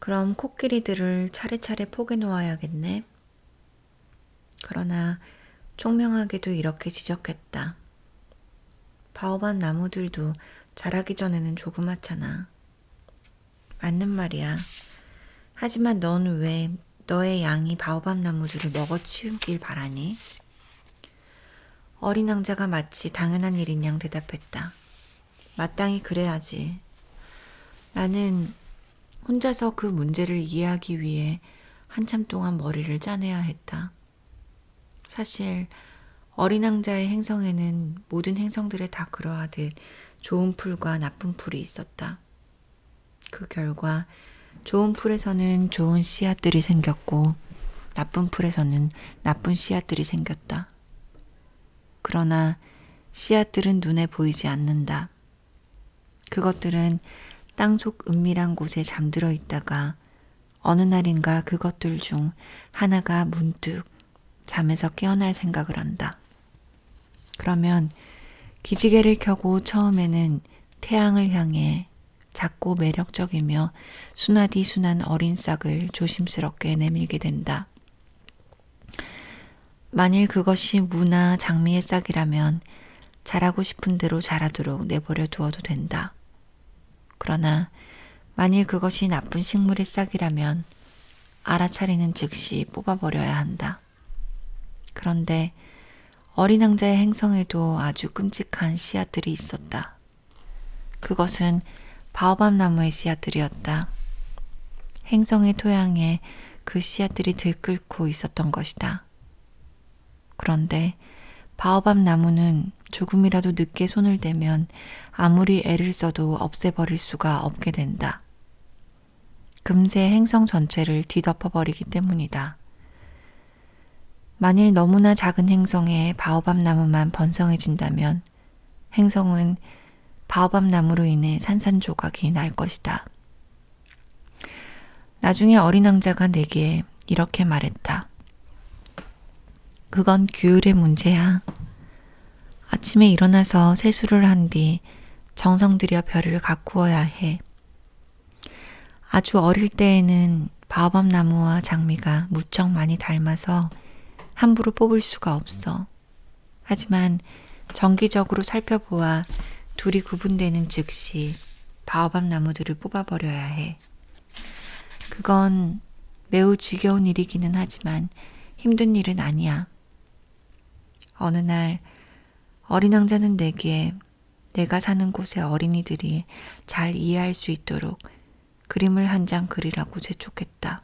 그럼 코끼리들을 차례차례 포개 놓아야겠네. 그러나 총명하게도 이렇게 지적했다. 바오밥 나무들도 자라기 전에는 조그맣잖아. 맞는 말이야. 하지만 넌 왜 너의 양이 바오밥 나무들을 먹어치우길 바라니? 어린 왕자가 마치 당연한 일인 양 대답했다. 마땅히 그래야지. 나는 혼자서 그 문제를 이해하기 위해 한참 동안 머리를 짜내야 했다. 사실 어린 왕자의 행성에는 모든 행성들에 다 그러하듯 좋은 풀과 나쁜 풀이 있었다. 그 결과 좋은 풀에서는 좋은 씨앗들이 생겼고 나쁜 풀에서는 나쁜 씨앗들이 생겼다. 그러나 씨앗들은 눈에 보이지 않는다. 그것들은 땅속 은밀한 곳에 잠들어 있다가 어느 날인가 그것들 중 하나가 문득 잠에서 깨어날 생각을 한다. 그러면 기지개를 켜고 처음에는 태양을 향해 작고 매력적이며 순하디 순한 어린 싹을 조심스럽게 내밀게 된다. 만일 그것이 무나 장미의 싹이라면 자라고 싶은 대로 자라도록 내버려 두어도 된다. 그러나 만일 그것이 나쁜 식물의 싹이라면 알아차리는 즉시 뽑아버려야 한다. 그런데 어린 왕자의 행성에도 아주 끔찍한 씨앗들이 있었다. 그것은 바오밥 나무의 씨앗들이었다. 행성의 토양에 그 씨앗들이 들끓고 있었던 것이다. 그런데 바오밥 나무는 조금이라도 늦게 손을 대면 아무리 애를 써도 없애버릴 수가 없게 된다. 금세 행성 전체를 뒤덮어버리기 때문이다. 만일 너무나 작은 행성에 바오밥 나무만 번성해진다면 행성은 바오밥 나무로 인해 산산조각이 날 것이다. 나중에 어린 왕자가 내게 이렇게 말했다. 그건 규율의 문제야. 아침에 일어나서 세수를 한 뒤 정성 들여 별을 가꾸어야 해. 아주 어릴 때에는 바오밥 나무와 장미가 무척 많이 닮아서 함부로 뽑을 수가 없어. 하지만 정기적으로 살펴보아 둘이 구분되는 즉시 바오밥 나무들을 뽑아버려야 해. 그건 매우 지겨운 일이기는 하지만 힘든 일은 아니야. 어느 날 어린 왕자는 내게 내가 사는 곳의 어린이들이 잘 이해할 수 있도록 그림을 한 장 그리라고 재촉했다.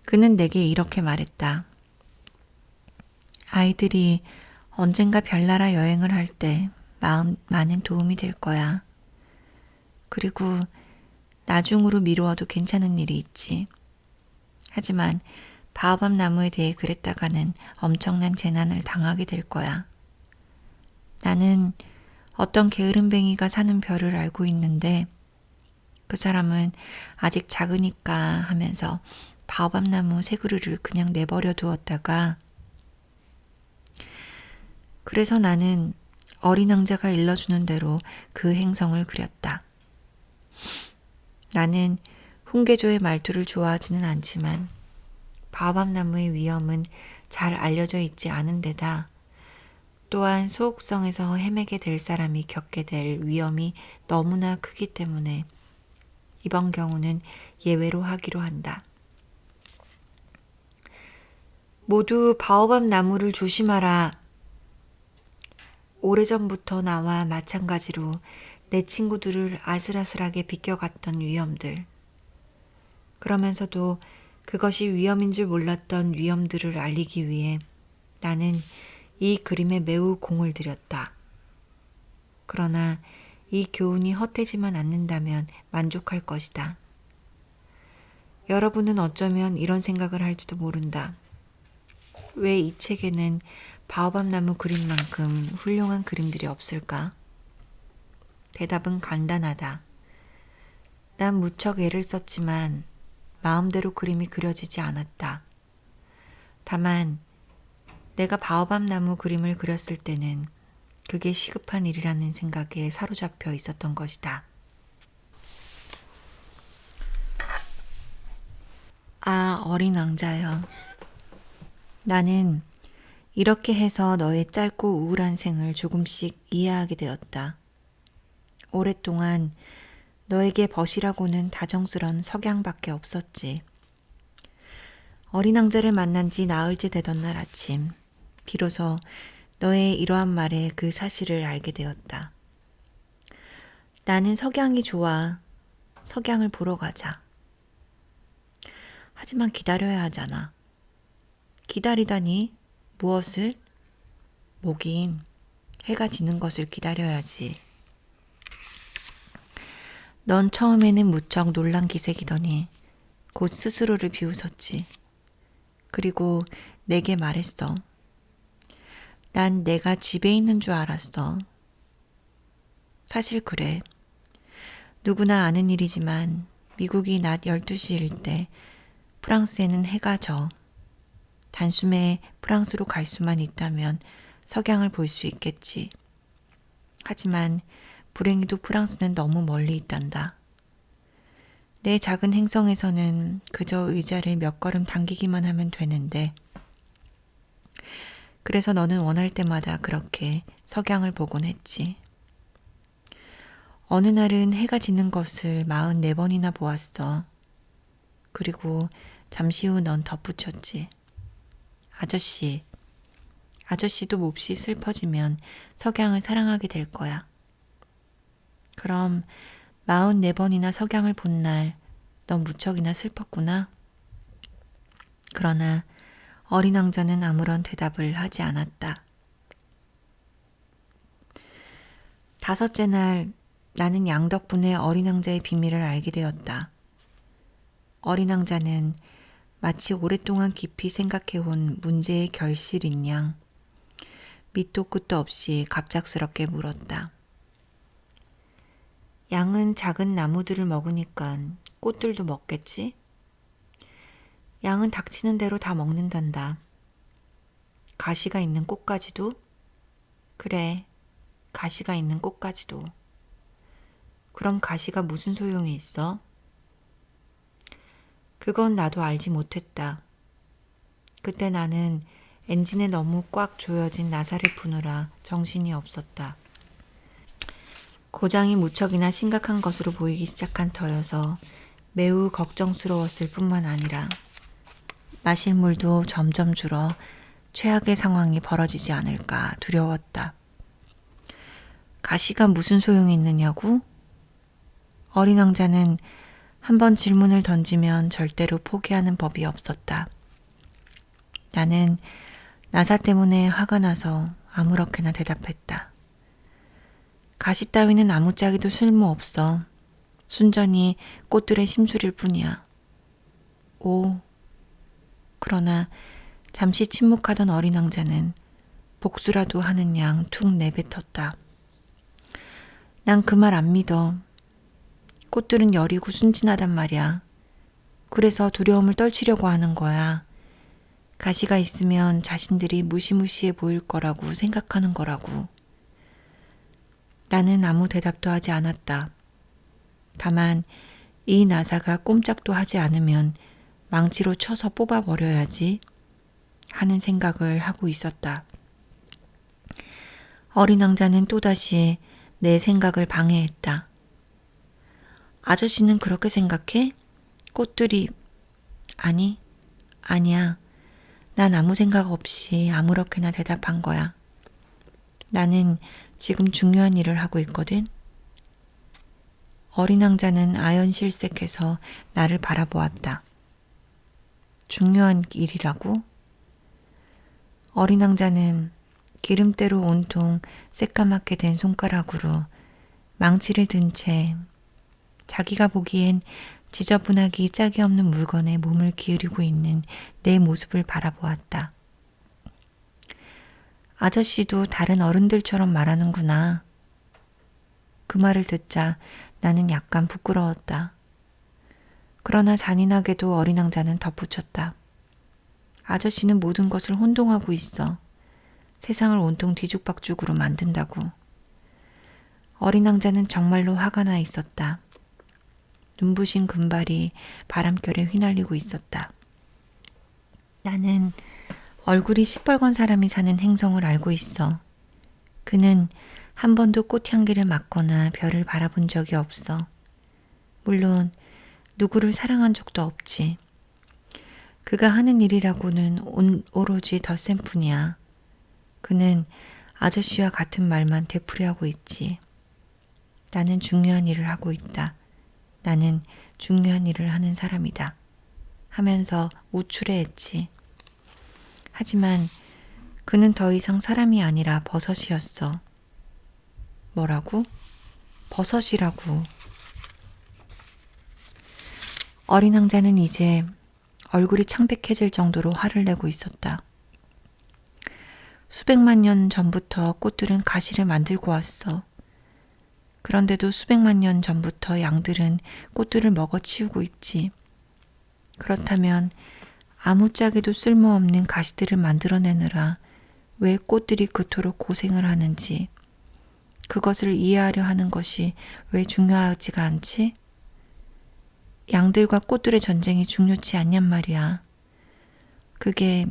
그는 내게 이렇게 말했다. 아이들이 언젠가 별나라 여행을 할 때 많은 도움이 될 거야. 그리고 나중으로 미루어도 괜찮은 일이 있지. 하지만 바오밥 나무에 대해 그랬다가는 엄청난 재난을 당하게 될 거야. 나는 어떤 게으름뱅이가 사는 별을 알고 있는데 그 사람은 아직 작으니까 하면서 바오밥 나무 세 그루를 그냥 내버려 두었다가 그래서 나는 어린 왕자가 일러주는 대로 그 행성을 그렸다. 나는 훈계조의 말투를 좋아하지는 않지만 바오밥 나무의 위험은 잘 알려져 있지 않은 데다 또한 소옥성에서 헤매게 될 사람이 겪게 될 위험이 너무나 크기 때문에 이번 경우는 예외로 하기로 한다. 모두 바오밥 나무를 조심하라. 오래전부터 나와 마찬가지로 내 친구들을 아슬아슬하게 비껴갔던 위험들. 그러면서도 그것이 위험인 줄 몰랐던 위험들을 알리기 위해 나는 이 그림에 매우 공을 들였다. 그러나 이 교훈이 헛되지만 않는다면 만족할 것이다. 여러분은 어쩌면 이런 생각을 할지도 모른다. 왜 이 책에는 바오밥 나무 그림만큼 훌륭한 그림들이 없을까? 대답은 간단하다. 난 무척 애를 썼지만 마음대로 그림이 그려지지 않았다. 다만 내가 바오밥 나무 그림을 그렸을 때는 그게 시급한 일이라는 생각에 사로잡혀 있었던 것이다. 자, 어린 왕자여. 나는 이렇게 해서 너의 짧고 우울한 생을 조금씩 이해하게 되었다. 오랫동안 너에게 벗이라고는 다정스런 석양밖에 없었지. 어린 왕자를 만난 지 나흘째 되던 날 아침, 비로소 너의 이러한 말에 그 사실을 알게 되었다. 나는 석양이 좋아. 석양을 보러 가자. 하지만 기다려야 하잖아. 기다리다니? 무엇을? 뭐긴 해가 지는 것을 기다려야지. 넌 처음에는 무척 놀란 기색이더니 곧 스스로를 비웃었지. 그리고 내게 말했어. 난 내가 집에 있는 줄 알았어. 사실 그래. 누구나 아는 일이지만 미국이 낮 12시일 때 프랑스에는 해가 져. 단숨에 프랑스로 갈 수만 있다면 석양을 볼 수 있겠지. 하지만 불행히도 프랑스는 너무 멀리 있단다. 내 작은 행성에서는 그저 의자를 몇 걸음 당기기만 하면 되는데, 그래서 너는 원할 때마다 그렇게 석양을 보곤 했지. 어느 날은 해가 지는 것을 44번이나 보았어. 그리고 잠시 후 넌 덧붙였지. 아저씨도 몹시 슬퍼지면 석양을 사랑하게 될 거야. 그럼 44번이나 석양을 본 날 넌 무척이나 슬펐구나. 그러나 어린 왕자는 아무런 대답을 하지 않았다. 다섯째 날 나는 양 덕분에 어린 왕자의 비밀을 알게 되었다. 어린 왕자는 마치 오랫동안 깊이 생각해온 문제의 결실인 양 밑도 끝도 없이 갑작스럽게 물었다. 양은 작은 나무들을 먹으니까 꽃들도 먹겠지? 양은 닥치는 대로 다 먹는단다. 가시가 있는 꽃까지도? 그래, 가시가 있는 꽃까지도. 그럼 가시가 무슨 소용이 있어? 그건 나도 알지 못했다. 그때 나는 엔진에 너무 꽉 조여진 나사를 푸느라 정신이 없었다. 고장이 무척이나 심각한 것으로 보이기 시작한 터여서 매우 걱정스러웠을 뿐만 아니라 마실 물도 점점 줄어 최악의 상황이 벌어지지 않을까 두려웠다. 가시가 무슨 소용이 있느냐고? 어린 왕자는 한번 질문을 던지면 절대로 포기하는 법이 없었다. 나는 나사 때문에 화가 나서 아무렇게나 대답했다. 가시 따위는 아무짝에도 쓸모없어. 순전히 꽃들의 심술일 뿐이야. 오. 그러나 잠시 침묵하던 어린 왕자는 복수라도 하는 양 툭 내뱉었다. 난 그 말 안 믿어. 꽃들은 여리고 순진하단 말이야. 그래서 두려움을 떨치려고 하는 거야. 가시가 있으면 자신들이 무시무시해 보일 거라고 생각하는 거라고. 나는 아무 대답도 하지 않았다. 다만 이 나사가 꼼짝도 하지 않으면 망치로 쳐서 뽑아버려야지 하는 생각을 하고 있었다. 어린 왕자는 또다시 내 생각을 방해했다. 아저씨는 그렇게 생각해? 꽃들이... 아니야. 난 아무 생각 없이 아무렇게나 대답한 거야. 나는 지금 중요한 일을 하고 있거든. 어린 왕자는 아연실색해서 나를 바라보았다. 중요한 일이라고? 어린 왕자는 기름때로 온통 새까맣게 된 손가락으로 망치를 든 채 자기가 보기엔 지저분하기 짝이 없는 물건에 몸을 기울이고 있는 내 모습을 바라보았다. 아저씨도 다른 어른들처럼 말하는구나. 그 말을 듣자 나는 약간 부끄러웠다. 그러나 잔인하게도 어린 왕자는 덧붙였다. 아저씨는 모든 것을 혼동하고 있어. 세상을 온통 뒤죽박죽으로 만든다고. 어린 왕자는 정말로 화가 나 있었다. 눈부신 금발이 바람결에 휘날리고 있었다. 나는 얼굴이 시뻘건 사람이 사는 행성을 알고 있어. 그는 한 번도 꽃향기를 맡거나 별을 바라본 적이 없어. 물론 누구를 사랑한 적도 없지. 그가 하는 일이라고는 오로지 덧셈뿐이야. 그는 아저씨와 같은 말만 되풀이하고 있지. 나는 중요한 일을 하고 있다. 나는 중요한 일을 하는 사람이다. 하면서 우쭐해했지. 하지만 그는 더 이상 사람이 아니라 버섯이었어. 뭐라고? 버섯이라고. 어린 왕자는 이제 얼굴이 창백해질 정도로 화를 내고 있었다. 수백만 년 전부터 꽃들은 가시를 만들고 왔어. 그런데도 수백만 년 전부터 양들은 꽃들을 먹어치우고 있지. 그렇다면 아무짝에도 쓸모없는 가시들을 만들어내느라 왜 꽃들이 그토록 고생을 하는지, 그것을 이해하려 하는 것이 왜 중요하지가 않지? 양들과 꽃들의 전쟁이 중요치 않냔 말이야. 그게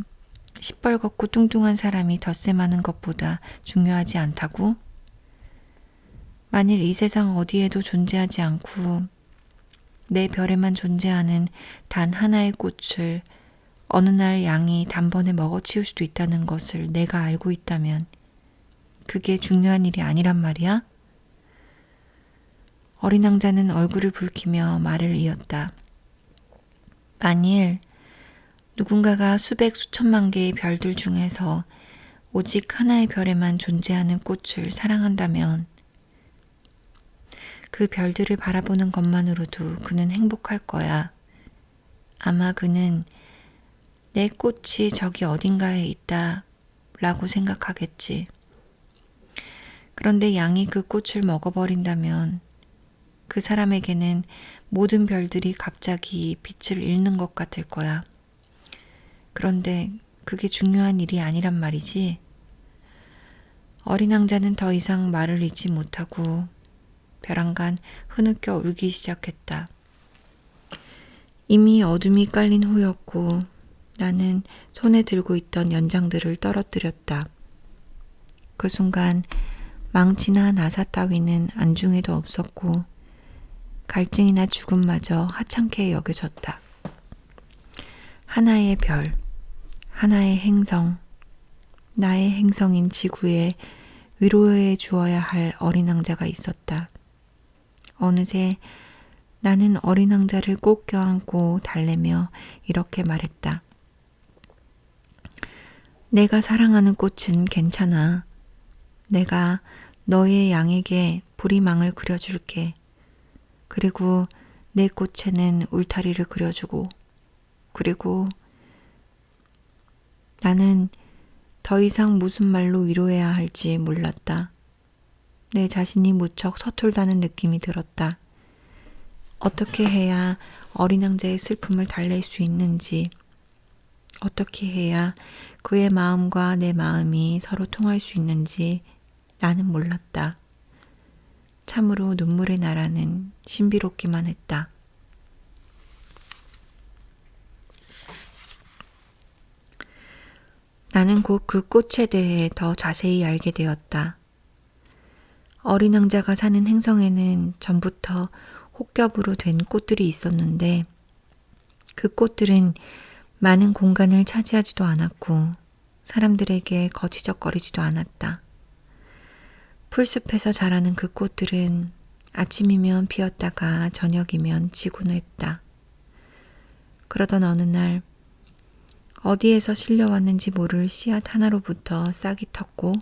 시뻘겋고 뚱뚱한 사람이 덧셈하는 것보다 중요하지 않다고? 만일 이 세상 어디에도 존재하지 않고 내 별에만 존재하는 단 하나의 꽃을 어느 날 양이 단번에 먹어치울 수도 있다는 것을 내가 알고 있다면 그게 중요한 일이 아니란 말이야? 어린 왕자는 얼굴을 붉히며 말을 이었다. 만일 누군가가 수백 수천만 개의 별들 중에서 오직 하나의 별에만 존재하는 꽃을 사랑한다면 그 별들을 바라보는 것만으로도 그는 행복할 거야. 아마 그는 내 꽃이 저기 어딘가에 있다 라고 생각하겠지. 그런데 양이 그 꽃을 먹어버린다면 그 사람에게는 모든 별들이 갑자기 빛을 잃는 것 같을 거야. 그런데 그게 중요한 일이 아니란 말이지. 어린 왕자는 더 이상 말을 잇지 못하고 벼랑간 흐느껴 울기 시작했다. 이미 어둠이 깔린 후였고 나는 손에 들고 있던 연장들을 떨어뜨렸다. 그 순간 망치나 나사 따위는 안중에도 없었고 갈증이나 죽음마저 하찮게 여겨졌다. 하나의 별, 하나의 행성, 나의 행성인 지구에 위로해 주어야 할 어린 왕자가 있었다. 어느새 나는 어린 왕자를 꼭 껴안고 달래며 이렇게 말했다. 내가 사랑하는 꽃은 괜찮아. 내가 너의 양에게 부리망을 그려줄게. 그리고 내 꽃에는 울타리를 그려주고, 그리고 나는 더 이상 무슨 말로 위로해야 할지 몰랐다. 내 자신이 무척 서툴다는 느낌이 들었다. 어떻게 해야 어린 왕자의 슬픔을 달랠 수 있는지, 어떻게 해야 그의 마음과 내 마음이 서로 통할 수 있는지 나는 몰랐다. 참으로 눈물의 나라는 신비롭기만 했다. 나는 곧 그 꽃에 대해 더 자세히 알게 되었다. 어린 왕자가 사는 행성에는 전부터 혹겹으로 된 꽃들이 있었는데 그 꽃들은 많은 공간을 차지하지도 않았고 사람들에게 거치적거리지도 않았다. 풀숲에서 자라는 그 꽃들은 아침이면 피었다가 저녁이면 지곤 했다. 그러던 어느 날 어디에서 실려왔는지 모를 씨앗 하나로부터 싹이 텄고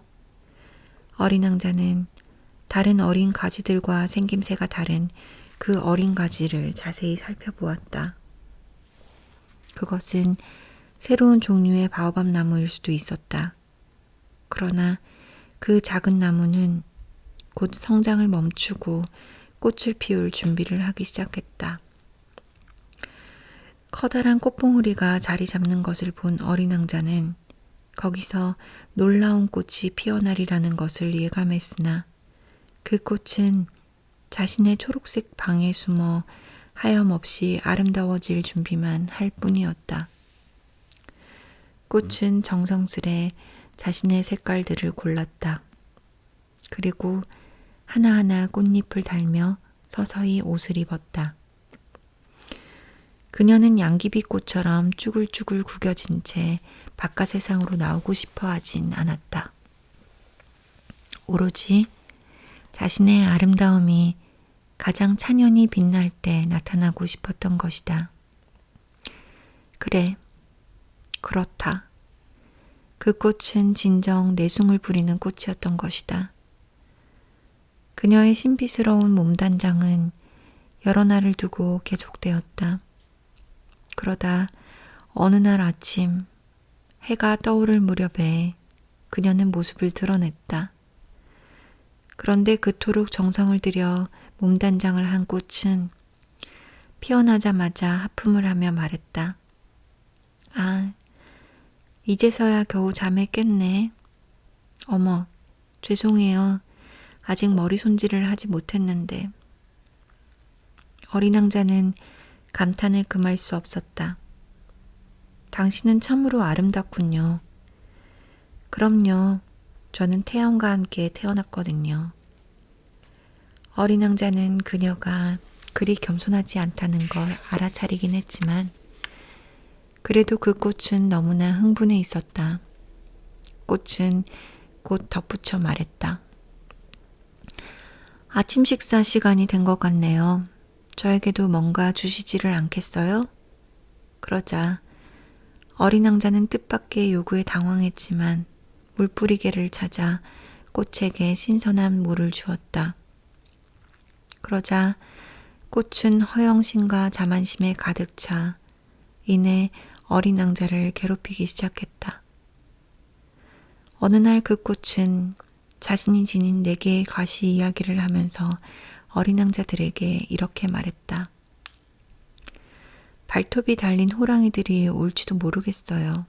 어린 왕자는 다른 어린 가지들과 생김새가 다른 그 어린 가지를 자세히 살펴보았다. 그것은 새로운 종류의 바오밥 나무일 수도 있었다. 그러나 그 작은 나무는 곧 성장을 멈추고 꽃을 피울 준비를 하기 시작했다. 커다란 꽃봉오리가 자리 잡는 것을 본 어린 왕자는 거기서 놀라운 꽃이 피어나리라는 것을 예감했으나 그 꽃은 자신의 초록색 방에 숨어 하염없이 아름다워질 준비만 할 뿐이었다. 꽃은 정성스레 자신의 색깔들을 골랐다. 그리고 하나하나 꽃잎을 달며 서서히 옷을 입었다. 그녀는 양귀비꽃처럼 쭈글쭈글 구겨진 채 바깥 세상으로 나오고 싶어 하진 않았다. 오로지 자신의 아름다움이 가장 찬연히 빛날 때 나타나고 싶었던 것이다. 그래, 그렇다. 그 꽃은 진정 내숭을 부리는 꽃이었던 것이다. 그녀의 신비스러운 몸단장은 여러 날을 두고 계속되었다. 그러다 어느 날 아침 해가 떠오를 무렵에 그녀는 모습을 드러냈다. 그런데 그토록 정성을 들여 몸단장을 한 꽃은 피어나자마자 하품을 하며 말했다. 아, 이제서야 겨우 잠에 깼네. 어머, 죄송해요. 아직 머리 손질을 하지 못했는데. 어린 왕자는 감탄을 금할 수 없었다. 당신은 참으로 아름답군요. 그럼요. 저는 태양과 함께 태어났거든요. 어린 왕자는 그녀가 그리 겸손하지 않다는 걸 알아차리긴 했지만 그래도 그 꽃은 너무나 흥분해 있었다. 꽃은 곧 덧붙여 말했다. 아침 식사 시간이 된 것 같네요. 저에게도 뭔가 주시지를 않겠어요? 그러자 어린 왕자는 뜻밖의 요구에 당황했지만 물뿌리개를 찾아 꽃에게 신선한 물을 주었다. 그러자 꽃은 허영심과 자만심에 가득 차 이내 어린 왕자를 괴롭히기 시작했다. 어느 날 그 꽃은 자신이 지닌 4개의 가시 이야기를 하면서 어린 왕자들에게 이렇게 말했다. 발톱이 달린 호랑이들이 올지도 모르겠어요.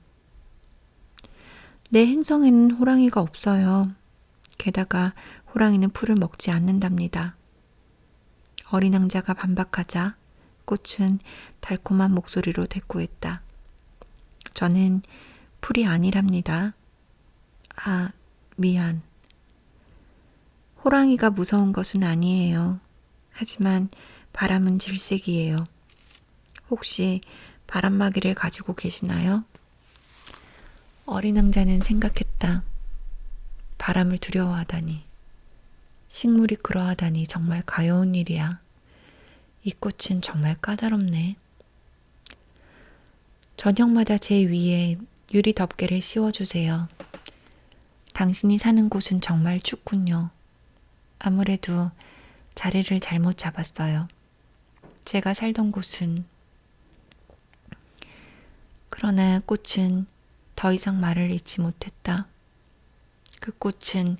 내 행성에는 호랑이가 없어요. 게다가 호랑이는 풀을 먹지 않는답니다. 어린 왕자가 반박하자 꽃은 달콤한 목소리로 대꾸했다. 저는 풀이 아니랍니다. 아, 미안. 호랑이가 무서운 것은 아니에요. 하지만 바람은 질색이에요. 혹시 바람막이를 가지고 계시나요? 어린 왕자는 생각했다. 바람을 두려워하다니. 식물이 그러하다니 정말 가여운 일이야. 이 꽃은 정말 까다롭네. 저녁마다 제 위에 유리 덮개를 씌워주세요. 당신이 사는 곳은 정말 춥군요. 아무래도 자리를 잘못 잡았어요. 제가 살던 곳은. 그러나 꽃은 더 이상 말을 잇지 못했다. 그 꽃은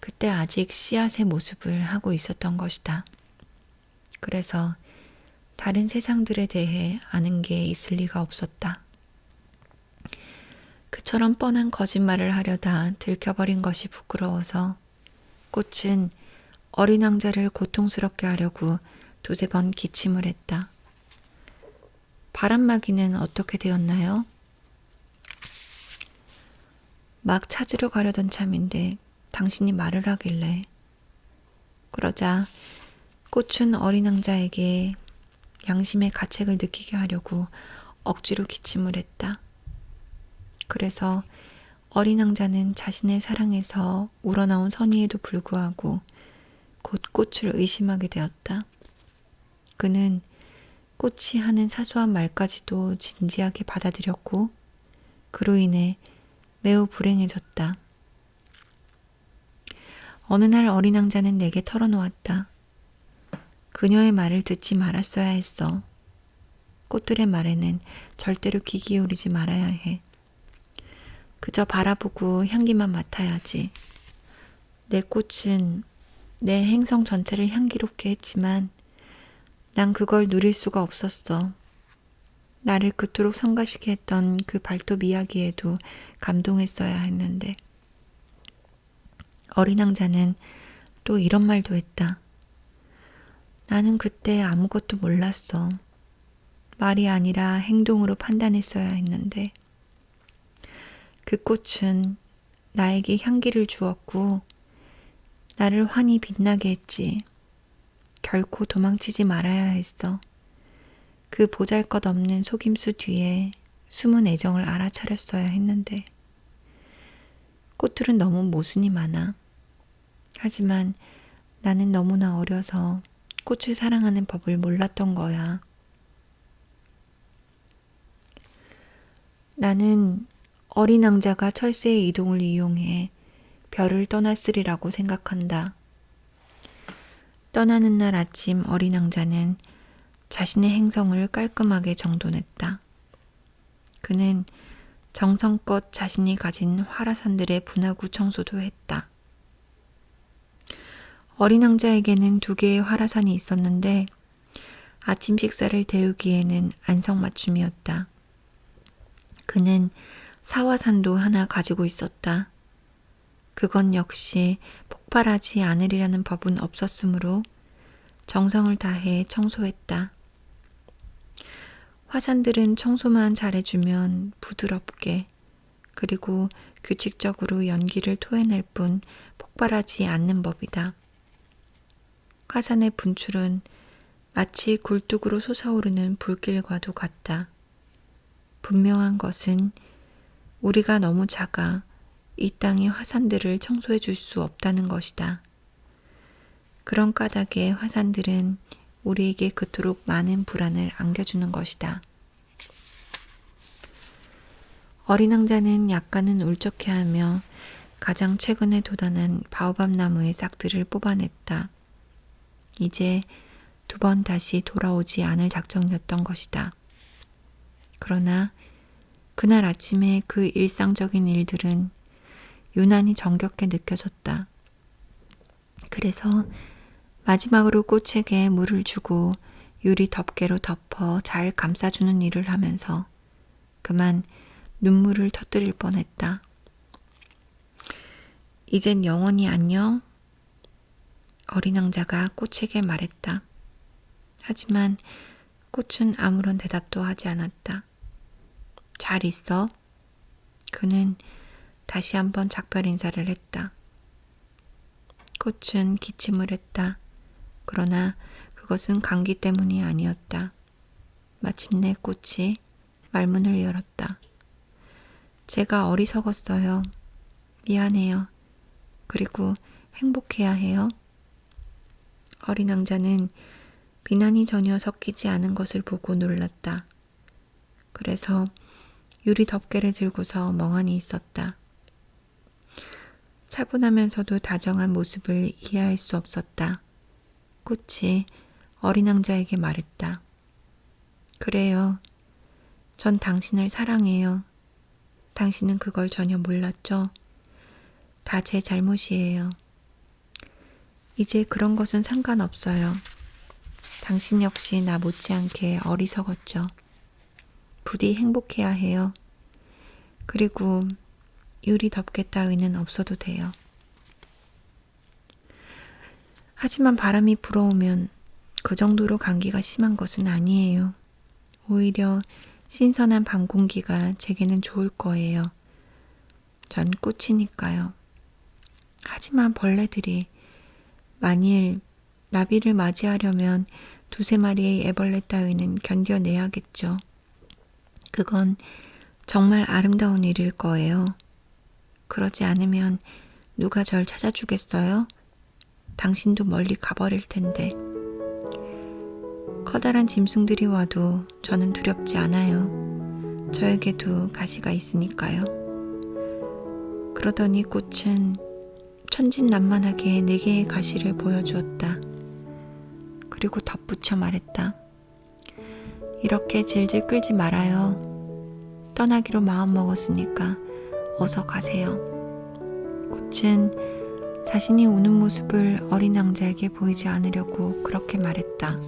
그때 아직 씨앗의 모습을 하고 있었던 것이다. 그래서 다른 세상들에 대해 아는 게 있을 리가 없었다. 그처럼 뻔한 거짓말을 하려다 들켜버린 것이 부끄러워서 꽃은 어린 왕자를 고통스럽게 하려고 2-3번 기침을 했다. 바람막이는 어떻게 되었나요? 막 찾으러 가려던 참인데 당신이 말을 하길래. 그러자 꽃은 어린 왕자에게 양심의 가책을 느끼게 하려고 억지로 기침을 했다. 그래서 어린 왕자는 자신의 사랑에서 우러나온 선의에도 불구하고 곧 꽃을 의심하게 되었다. 그는 꽃이 하는 사소한 말까지도 진지하게 받아들였고 그로 인해 매우 불행해졌다. 어느 날 어린 왕자는 내게 털어놓았다. 그녀의 말을 듣지 말았어야 했어. 꽃들의 말에는 절대로 귀 기울이지 말아야 해. 그저 바라보고 향기만 맡아야지. 내 꽃은 내 행성 전체를 향기롭게 했지만 난 그걸 누릴 수가 없었어. 나를 그토록 성가시게 했던 그 발톱 이야기에도 감동했어야 했는데. 어린 왕자는 또 이런 말도 했다. 나는 그때 아무것도 몰랐어. 말이 아니라 행동으로 판단했어야 했는데. 그 꽃은 나에게 향기를 주었고 나를 환히 빛나게 했지. 결코 도망치지 말아야 했어. 그 보잘것없는 속임수 뒤에 숨은 애정을 알아차렸어야 했는데. 꽃들은 너무 모순이 많아. 하지만 나는 너무나 어려서 꽃을 사랑하는 법을 몰랐던 거야. 나는 어린 왕자가 철새의 이동을 이용해 별을 떠났으리라고 생각한다. 떠나는 날 아침 어린 왕자는 자신의 행성을 깔끔하게 정돈했다. 그는 정성껏 자신이 가진 화라산들의 분화구 청소도 했다. 어린 왕자에게는 2개의 화라산이 있었는데 아침 식사를 데우기에는 안성맞춤이었다. 그는 사화산도 하나 가지고 있었다. 그건 역시 폭발하지 않으리라는 법은 없었으므로 정성을 다해 청소했다. 화산들은 청소만 잘해주면 부드럽게 그리고 규칙적으로 연기를 토해낼 뿐 폭발하지 않는 법이다. 화산의 분출은 마치 굴뚝으로 솟아오르는 불길과도 같다. 분명한 것은 우리가 너무 작아 이 땅의 화산들을 청소해 줄 수 없다는 것이다. 그런 까닭에 화산들은 우리에게 그토록 많은 불안을 안겨주는 것이다. 어린 왕자는 약간은 울적해하며 가장 최근에 돋아난 바오밥 나무의 싹들을 뽑아냈다. 이제 2번 다시 돌아오지 않을 작정이었던 것이다. 그러나 그날 아침에 그 일상적인 일들은 유난히 정겹게 느껴졌다. 그래서 마지막으로 꽃에게 물을 주고 유리 덮개로 덮어 잘 감싸주는 일을 하면서 그만 눈물을 터뜨릴 뻔했다. 이젠 영원히 안녕? 어린 왕자가 꽃에게 말했다. 하지만 꽃은 아무런 대답도 하지 않았다. 잘 있어? 그는 다시 한번 작별 인사를 했다. 꽃은 기침을 했다. 그러나 그것은 감기 때문이 아니었다. 마침내 꽃이 말문을 열었다. 제가 어리석었어요. 미안해요. 그리고 행복해야 해요. 어린 왕자는 비난이 전혀 섞이지 않은 것을 보고 놀랐다. 그래서 유리 덮개를 들고서 멍하니 있었다. 차분하면서도 다정한 모습을 이해할 수 없었다. 꽃이 어린 왕자에게 말했다. 그래요. 전 당신을 사랑해요. 당신은 그걸 전혀 몰랐죠? 다 제 잘못이에요. 이제 그런 것은 상관없어요. 당신 역시 나 못지않게 어리석었죠. 부디 행복해야 해요. 그리고 유리 덮개 따위는 없어도 돼요. 하지만 바람이 불어오면 그 정도로 감기가 심한 것은 아니에요. 오히려 신선한 밤 공기가 제게는 좋을 거예요. 전 꽃이니까요. 하지만 벌레들이 만일 나비를 맞이하려면 2~3마리의 애벌레 따위는 견뎌내야겠죠. 그건 정말 아름다운 일일 거예요. 그러지 않으면 누가 절 찾아주겠어요? 당신도 멀리 가버릴 텐데. 커다란 짐승들이 와도 저는 두렵지 않아요. 저에게도 가시가 있으니까요. 그러더니 꽃은 천진난만하게 4개의 가시를 보여주었다. 그리고 덧붙여 말했다. 이렇게 질질 끌지 말아요. 떠나기로 마음먹었으니까 어서 가세요. 꽃은 자신이 우는 모습을 어린 왕자에게 보이지 않으려고 그렇게 말했다.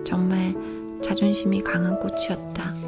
정말 자존심이 강한 꽃이었다.